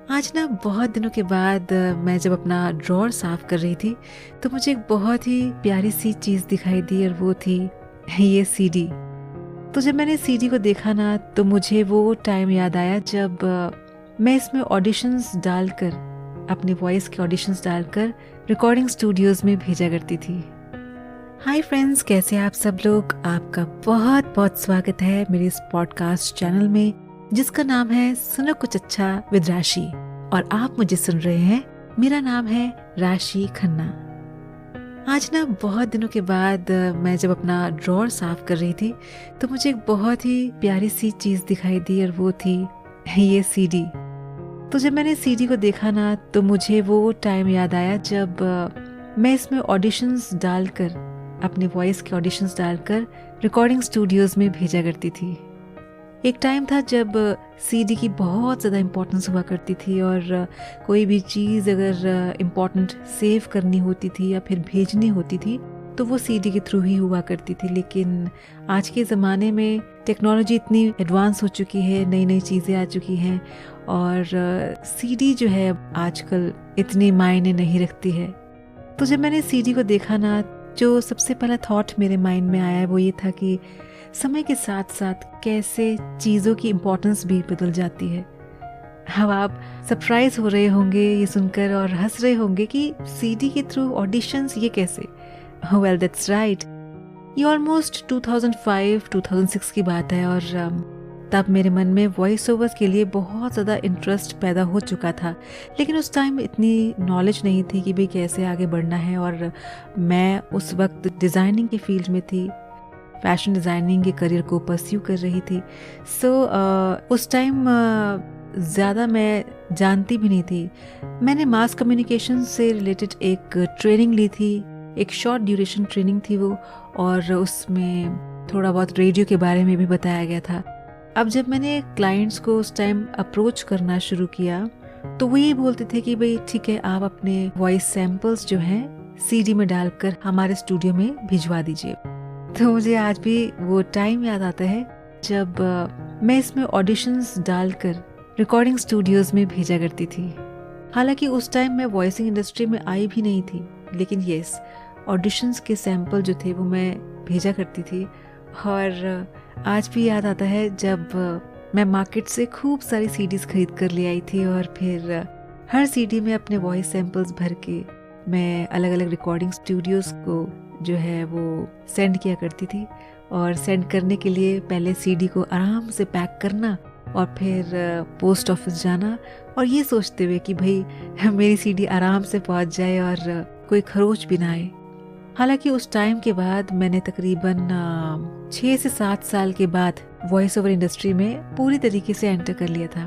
आज ना बहुत दिनों के बाद मैं जब अपना ड्रॉअर साफ कर रही थी तो मुझे एक बहुत ही प्यारी सी चीज़ दिखाई दी और वो थी ये सीडी। तो जब मैंने सीडी को देखा ना तो मुझे वो टाइम याद आया जब मैं इसमें ऑडिशंस डालकर, अपने वॉइस के ऑडिशंस डालकर रिकॉर्डिंग स्टूडियोज़ में भेजा करती थी। हाय फ्रेंड्स, कैसे आप सब लोग? आपका बहुत बहुत स्वागत है मेरे इस पॉडकास्ट चैनल में जिसका नाम है सुनो कुछ अच्छा विद राशि। और आप मुझे सुन रहे हैं, मेरा नाम है राशि खन्ना। आज ना बहुत दिनों के बाद मैं जब अपना ड्रॉअर साफ कर रही थी तो मुझे एक बहुत ही प्यारी सी चीज़ दिखाई दी और वो थी ये सीडी। तो जब मैंने सीडी को देखा ना तो मुझे वो टाइम याद आया जब मैं इसमें ऑडिशंस डालकर, अपने वॉइस के ऑडिशंस डालकर रिकॉर्डिंग स्टूडियोज़ में भेजा करती थी। एक टाइम था जब सीडी की बहुत ज़्यादा इम्पोर्टेंस हुआ करती थी और कोई भी चीज़ अगर इम्पोर्टेंट सेव करनी होती थी या फिर भेजनी होती थी तो वो सीडी के थ्रू ही हुआ करती थी। लेकिन आज के ज़माने में टेक्नोलॉजी इतनी एडवांस हो चुकी है, नई नई चीज़ें आ चुकी हैं और सीडी जो है आजकल इतनी मायने नहीं रखती है। तो जब मैंने सीडी को देखा ना, जो सबसे पहला थॉट मेरे माइंड में आया वो ये था कि समय के साथ साथ कैसे चीज़ों की इम्पोर्टेंस भी बदल जाती है। अब आप सरप्राइज हो रहे होंगे ये सुनकर और हंस रहे होंगे कि सीडी के थ्रू ऑडिशंस ये कैसे? वेल दैट्स राइट, ये ऑलमोस्ट 2005-2006 की बात है और तब मेरे मन में वॉइस ओवर्स के लिए बहुत ज़्यादा इंटरेस्ट पैदा हो चुका था। लेकिन उस टाइम इतनी नॉलेज नहीं थी कि भाई कैसे आगे बढ़ना है और मैं उस वक्त डिज़ाइनिंग की फील्ड में थी, फैशन डिज़ाइनिंग के करियर को परस्यू कर रही थी। उस टाइम ज़्यादा मैं जानती भी नहीं थी। मैंने मास कम्युनिकेशन से रिलेटेड एक ट्रेनिंग ली थी, एक शॉर्ट ड्यूरेशन ट्रेनिंग थी वो, और उसमें थोड़ा बहुत रेडियो के बारे में भी बताया गया था। अब जब मैंने क्लाइंट्स को उस टाइम अप्रोच करना शुरू किया तो वो ये बोलते थे कि भाई ठीक है, आप अपने वॉइस सैम्पल्स जो हैं सीडी में डालकर हमारे स्टूडियो में भिजवा दीजिए। तो मुझे आज भी वो टाइम याद आता है जब मैं इसमें ऑडिशंस डालकर रिकॉर्डिंग स्टूडियोज़ में भेजा करती थी। हालांकि उस टाइम मैं वॉइसिंग इंडस्ट्री में आई भी नहीं थी, लेकिन येस, ऑडिशंस के सैंपल जो थे वो मैं भेजा करती थी। और आज भी याद आता है जब मैं मार्केट से खूब सारी सीडीज़ खरीद कर ले आई थी और फिर हर सीडी में अपने वॉइस सैंपल्स भर के मैं अलग अलग रिकॉर्डिंग स्टूडियोज़ को जो है वो सेंड किया करती थी। और सेंड करने के लिए पहले सीडी को आराम से पैक करना और फिर पोस्ट ऑफिस जाना और ये सोचते हुए कि भाई मेरी सीडी आराम से पहुंच जाए और कोई खरोच भी ना आए। हालांकि उस टाइम के बाद मैंने तकरीबन 6 से 7 साल के बाद वॉइस ओवर इंडस्ट्री में पूरी तरीके से एंटर कर लिया था।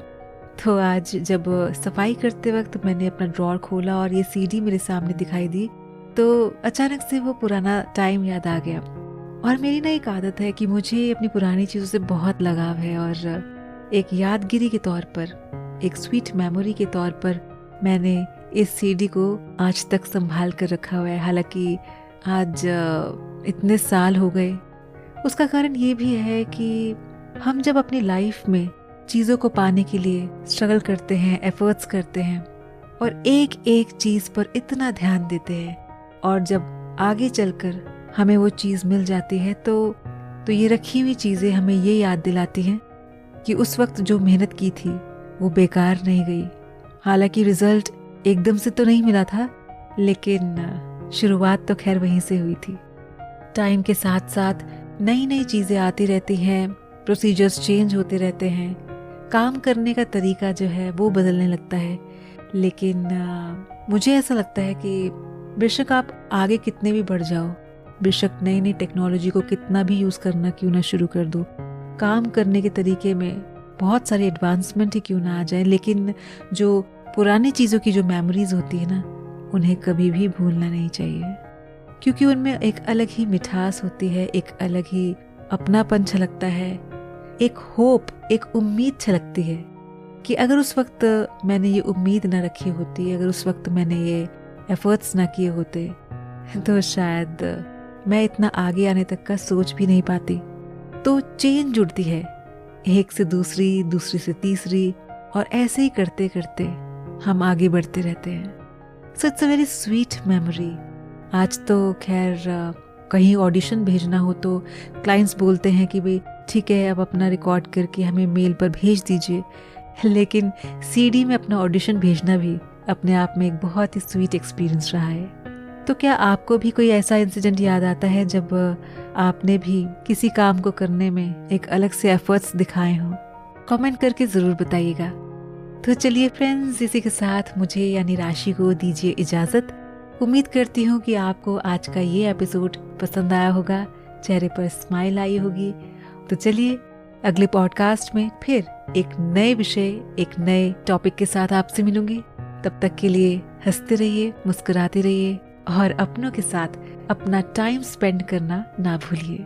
तो आज जब सफाई करते वक्त मैंने अपना ड्रॉअर खोला और ये सीडी मेरे सामने दिखाई दी तो अचानक से वो पुराना टाइम याद आ गया। और मेरी ना एक आदत है कि मुझे अपनी पुरानी चीज़ों से बहुत लगाव है और एक यादगिरी के तौर पर, एक स्वीट मेमोरी के तौर पर मैंने इस सीडी को आज तक संभाल कर रखा हुआ है। हालांकि आज इतने साल हो गए। उसका कारण ये भी है कि हम जब अपनी लाइफ में चीज़ों को पाने के लिए स्ट्रगल करते हैं, एफर्ट्स करते हैं और एक एक चीज़ पर इतना ध्यान देते हैं और जब आगे चलकर हमें वो चीज़ मिल जाती है तो ये रखी हुई चीज़ें हमें ये याद दिलाती हैं कि उस वक्त जो मेहनत की थी वो बेकार नहीं गई। हालांकि रिजल्ट एकदम से तो नहीं मिला था, लेकिन शुरुआत तो खैर वहीं से हुई थी। टाइम के साथ साथ नई नई चीज़ें आती रहती हैं, प्रोसीजर्स चेंज होते रहते हैं, काम करने का तरीका जो है वो बदलने लगता है। लेकिन मुझे ऐसा लगता है कि बेशक आप आगे कितने भी बढ़ जाओ, बेशक नई नई टेक्नोलॉजी को कितना भी यूज़ करना क्यों ना शुरू कर दो, काम करने के तरीके में बहुत सारी एडवांसमेंट ही क्यों ना आ जाए, लेकिन जो पुरानी चीज़ों की जो मेमोरीज होती है ना, उन्हें कभी भी भूलना नहीं चाहिए। क्योंकि उनमें एक अलग ही मिठास होती है, एक अलग ही अपनापन छलकता है, एक होप, एक उम्मीद छलकती है कि अगर उस वक्त मैंने ये उम्मीद ना रखी होती, अगर उस वक्त मैंने ये एफर्ट्स ना किए होते तो शायद मैं इतना आगे आने तक का सोच भी नहीं पाती। तो चेन जुड़ती है, एक से दूसरी, दूसरी से तीसरी, और ऐसे ही करते करते हम आगे बढ़ते रहते हैं। So it's a very sweet memory. आज तो खैर कहीं ऑडिशन भेजना हो तो क्लाइंट्स बोलते हैं कि भाई ठीक है, अब अपना रिकॉर्ड करके हमें मेल पर भेज दीजिए, लेकिन सीडी में अपना ऑडिशन भेजना भी अपने आप में एक बहुत ही स्वीट एक्सपीरियंस रहा है। तो क्या आपको भी कोई ऐसा इंसिडेंट याद आता है जब आपने भी किसी काम को करने में एक अलग से एफर्ट्स दिखाए हों? कमेंट करके ज़रूर बताइएगा। तो चलिए फ्रेंड्स, इसी के साथ मुझे यानी राशि को दीजिए इजाज़त। उम्मीद करती हूँ कि आपको आज का ये एपिसोड पसंद आया होगा, चेहरे पर स्माइल आई होगी। तो चलिए अगले पॉडकास्ट में फिर एक नए विषय, एक नए टॉपिक के साथ आपसे मिलूंगी। तब तक के लिए हंसते रहिए, मुस्कुराते रहिए और अपनों के साथ अपना टाइम स्पेंड करना ना भूलिए।